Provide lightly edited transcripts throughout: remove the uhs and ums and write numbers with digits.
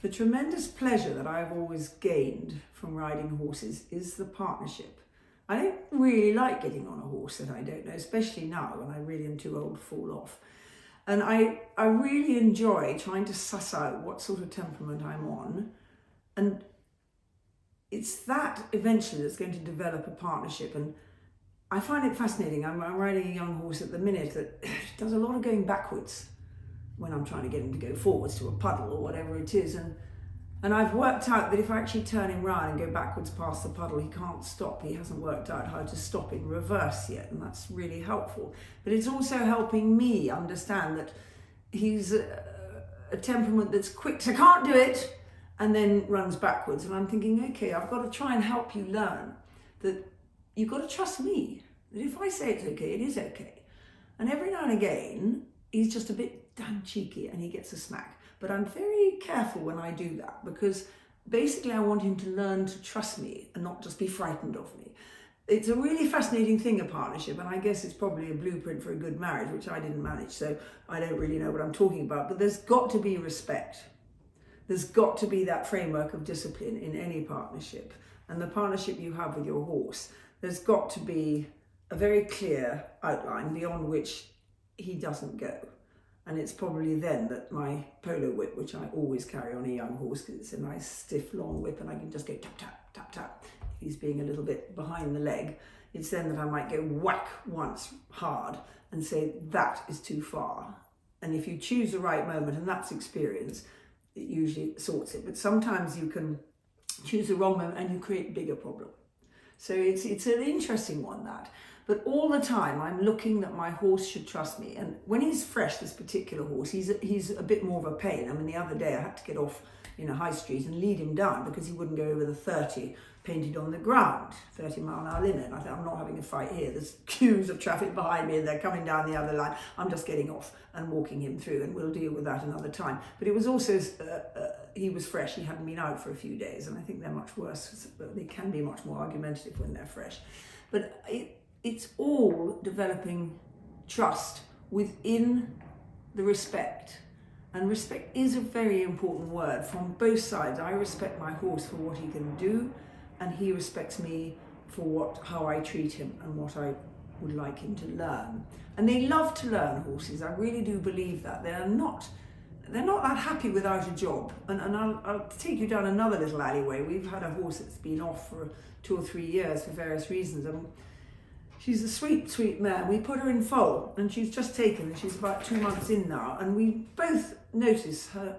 The tremendous pleasure that I've always gained from riding horses is the partnership. I don't really like getting on a horse that I don't know, especially now when I really am too old to fall off. And I really enjoy trying to suss out what sort of temperament I'm on. And it's that eventually that's going to develop a partnership. And I find it fascinating. I'm riding a young horse at the minute that does a lot of going backwards when I'm trying to get him to go forwards to a puddle or whatever it is. And I've worked out that if I actually turn him round and go backwards past the puddle, he can't stop. He hasn't worked out how to stop in reverse yet, and that's really helpful. But it's also helping me understand that he's a temperament that's quick, so can't do it, and then runs backwards. And I'm thinking, okay, I've got to try and help you learn that you've got to trust me. That if I say it's okay, it is okay. And every now and again, he's just a bit damn cheeky and he gets a smack. But I'm very careful when I do that, because basically I want him to learn to trust me and not just be frightened of me. It's a really fascinating thing, a partnership, and I guess it's probably a blueprint for a good marriage, which I didn't manage, so I don't really know what I'm talking about. But there's got to be respect. There's got to be that framework of discipline in any partnership. And the partnership you have with your horse, there's got to be a very clear outline beyond which he doesn't go. And it's probably then that my polo whip, which I always carry on a young horse because it's a nice stiff long whip and I can just go tap, tap, tap, tap. If he's being a little bit behind the leg, it's then that I might go whack once hard and say that is too far. And if you choose the right moment, and that's experience, it usually sorts it. But sometimes you can choose the wrong moment and you create a bigger problem. So it's an interesting one, that. But all the time I'm looking that my horse should trust me. And when he's fresh, this particular horse, he's a bit more of a pain. I mean, the other day I had to get off in a high street and lead him down because he wouldn't go over the 30 painted on the ground, 30-mile-an-hour limit. I thought, I'm not having a fight here. There's queues of traffic behind me and they're coming down the other line. I'm just getting off and walking him through, and we'll deal with that another time. But it was also, he was fresh. He hadn't been out for a few days, and I think they're much worse. They can be much more argumentative when they're fresh. But it's all developing trust within the respect. And respect is a very important word from both sides. I respect my horse for what he can do, and he respects me for how I treat him and what I would like him to learn. And they love to learn, horses. I really do believe that. They're not that happy without a job. And I'll take you down another little alleyway. We've had a horse that's been off for 2 or 3 years for various reasons. And she's a sweet, sweet mare. We put her in foal and she's just taken, and she's about 2 months in now. And we both notice her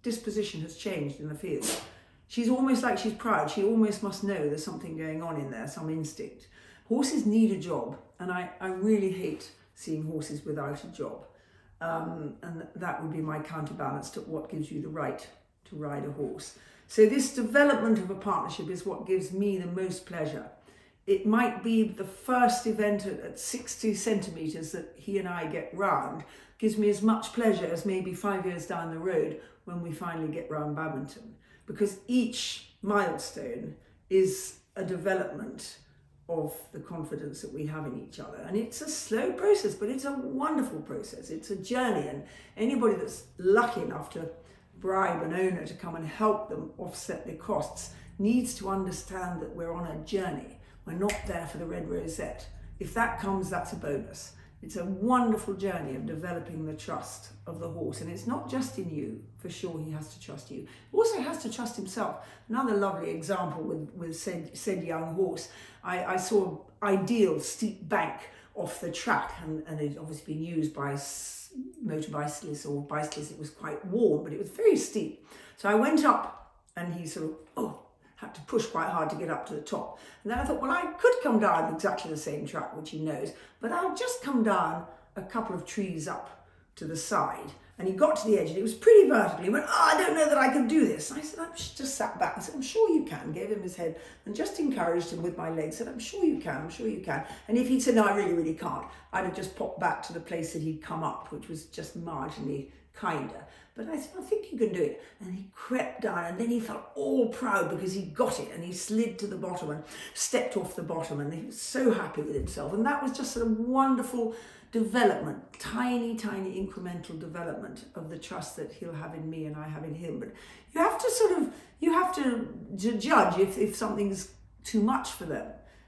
disposition has changed in the field. She's almost like she's proud. She almost must know there's something going on in there, some instinct. Horses need a job, and I really hate seeing horses without a job. And that would be my counterbalance to what gives you the right to ride a horse. So this development of a partnership is what gives me the most pleasure. It might be the first event at 60 centimetres that he and I get round gives me as much pleasure as maybe 5 years down the road when we finally get round Badminton. Because each milestone is a development of the confidence that we have in each other. And it's a slow process, but it's a wonderful process. It's a journey, and anybody that's lucky enough to bribe an owner to come and help them offset the costs needs to understand that we're on a journey. We're not there for the red rosette. If that comes, that's a bonus. It's a wonderful journey of developing the trust of the horse. And it's not just in you, for sure he has to trust you. He also has to trust himself. Another lovely example with said young horse, I saw an ideal steep bank off the track, and it obviously been used by motor bicyclists or bicyclists. It was quite warm, but it was very steep. So I went up and he sort of, had to push quite hard to get up to the top. And then I thought, well, I could come down exactly the same track, which he knows, but I'll just come down a couple of trees up to the side. And he got to the edge and it was pretty vertical. He went, I don't know that I can do this. And I said, I just sat back. I said, I'm sure you can. Gave him his head and just encouraged him with my legs. Said, I'm sure you can, I'm sure you can. And if he'd said, no, I really, really can't, I'd have just popped back to the place that he'd come up, which was just marginally kinder. But I said, I think you can do it. And he crept down, and then he felt all proud because he got it, and he slid to the bottom and stepped off the bottom, and he was so happy with himself. And that was just a wonderful development, tiny incremental development of the trust that he'll have in me and I have in him. But you have to judge if something's too much for them.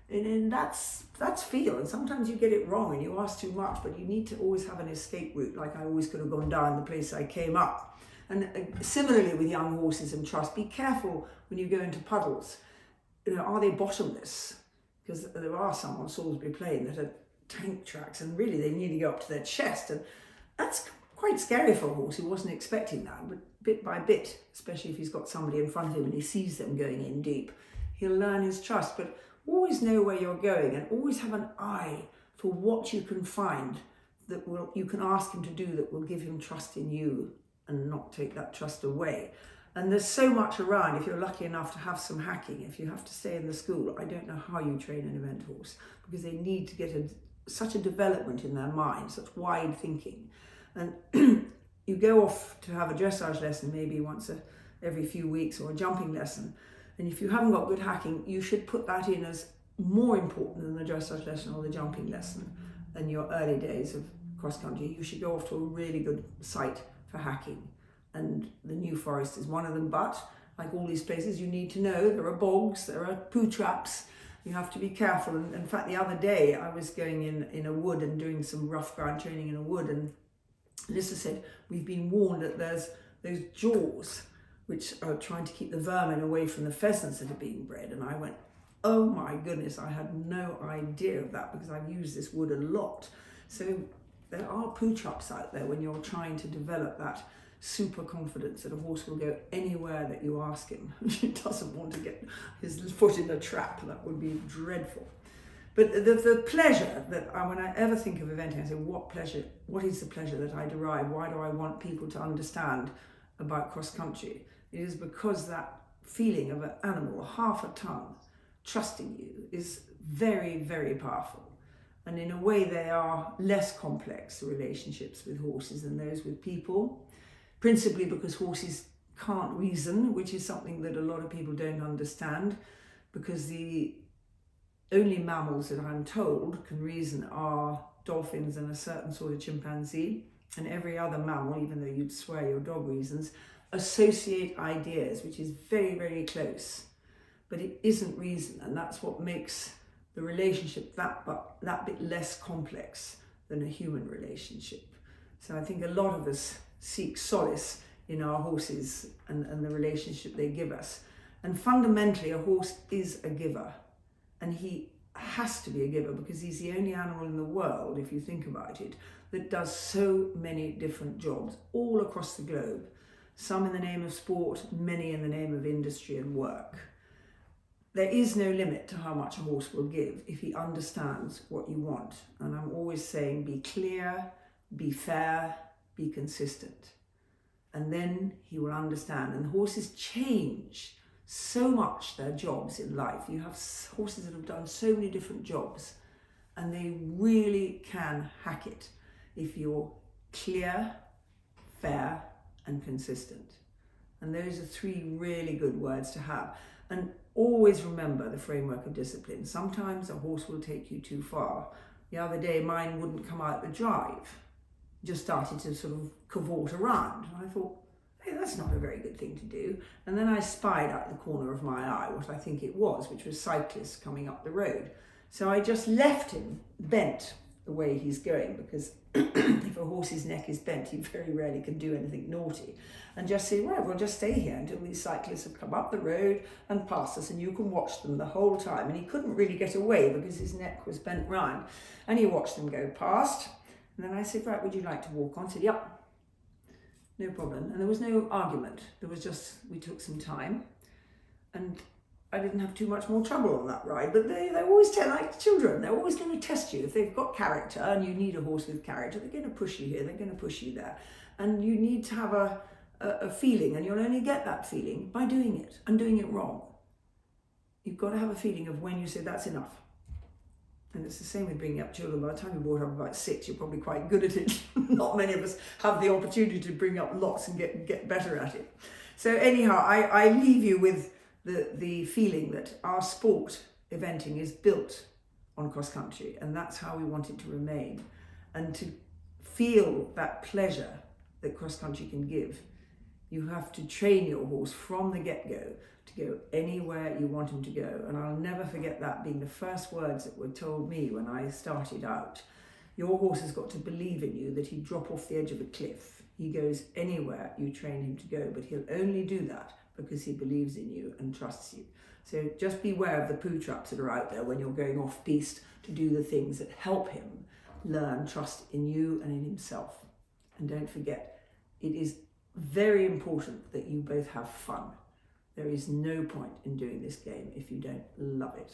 And that's feel. And sometimes you get it wrong and you ask too much, but you need to always have an escape route. Like I always could have gone down the place I came up. And similarly with young horses and trust, be careful when you go into puddles. Are they bottomless? Because there are some on Salisbury Plain that are tank tracks and really they nearly go up to their chest. And that's quite scary for a horse who wasn't expecting that. But bit by bit, especially if he's got somebody in front of him and he sees them going in deep, he'll learn his trust. But always know where you're going and always have an eye for what you can find that you can ask him to do that will give him trust in you and not take that trust away. And there's so much around. If you're lucky enough to have some hacking, if you have to stay in the school, I don't know how you train an event horse, because they need to get such a development in their mind, such wide thinking. And you go off to have a dressage lesson maybe once every few weeks, or a jumping lesson. And if you haven't got good hacking, you should put that in as more important than the dressage lesson or the jumping lesson in your early days of cross country. You should go off to a really good site for hacking. And the New Forest is one of them, but like all these places, you need to know there are bogs, there are poo traps, you have to be careful. And in fact, the other day I was going in a wood and doing some rough ground training in a wood, and Alyssa said, we've been warned that there's those jaws which are trying to keep the vermin away from the pheasants that are being bred. And I went, oh my goodness, I had no idea of that, because I've used this wood a lot. So there are poo traps out there when you're trying to develop that super confidence that a horse will go anywhere that you ask him. He doesn't want to get his foot in a trap. That would be dreadful. But the pleasure that when I ever think of eventing, I say, what is the pleasure that I derive? Why do I want people to understand about cross country? It is because that feeling of an animal, half a ton, trusting you is very, very powerful. And in a way, they are less complex, the relationships with horses, than those with people. Principally because horses can't reason, which is something that a lot of people don't understand, because the only mammals that I'm told can reason are dolphins and a certain sort of chimpanzee, and every other mammal, even though you'd swear your dog reasons, associate ideas, which is very, very close, but it isn't reason, and that's what makes the relationship that bit less complex than a human relationship. So I think a lot of us seek solace in our horses and the relationship they give us. And fundamentally, a horse is a giver. And he has to be a giver, because he's the only animal in the world, if you think about it, that does so many different jobs all across the globe. Some in the name of sport, many in the name of industry and work. There is no limit to how much a horse will give if he understands what you want. And I'm always saying, be clear, be fair, be consistent, and then he will understand. And horses change so much their jobs in life. You have horses that have done so many different jobs, and they really can hack it if you're clear, fair, and consistent. And those are three really good words to have. And always remember the framework of discipline. Sometimes a horse will take you too far. The other day, mine wouldn't come out the drive. Just started to sort of cavort around. And I thought, hey, that's not a very good thing to do. And then I spied out the corner of my eye what I think it was, which was cyclists coming up the road. So I just left him bent the way he's going, because if a horse's neck is bent, he very rarely can do anything naughty. And just say, right, we'll just stay here until these cyclists have come up the road and past us, and you can watch them the whole time. And he couldn't really get away because his neck was bent round. And he watched them go past. And then I said, right, would you like to walk on? He said, yep, no problem. And there was no argument. There was just, we took some time, and I didn't have too much more trouble on that ride. But they always tell, like children, they're always going to test you. If they've got character, and you need a horse with character, they're going to push you here, they're going to push you there. And you need to have a feeling, and you'll only get that feeling by doing it and doing it wrong. You've got to have a feeling of when you say that's enough. And it's the same with bringing up children. By the time you're brought up about 6, you're probably quite good at it. Not many of us have the opportunity to bring up lots and get better at it. So anyhow, I leave you with the feeling that our sport, eventing, is built on cross country, and that's how we want it to remain. And to feel that pleasure that cross country can give, you have to train your horse from the get-go to go anywhere you want him to go. And I'll never forget that being the first words that were told me when I started out. Your horse has got to believe in you, that he'd drop off the edge of a cliff. He goes anywhere you train him to go, but he'll only do that because he believes in you and trusts you. So just beware of the poo traps that are out there when you're going off piste to do the things that help him learn trust in you and in himself. And don't forget, it is very important that you both have fun. There is no point in doing this game if you don't love it.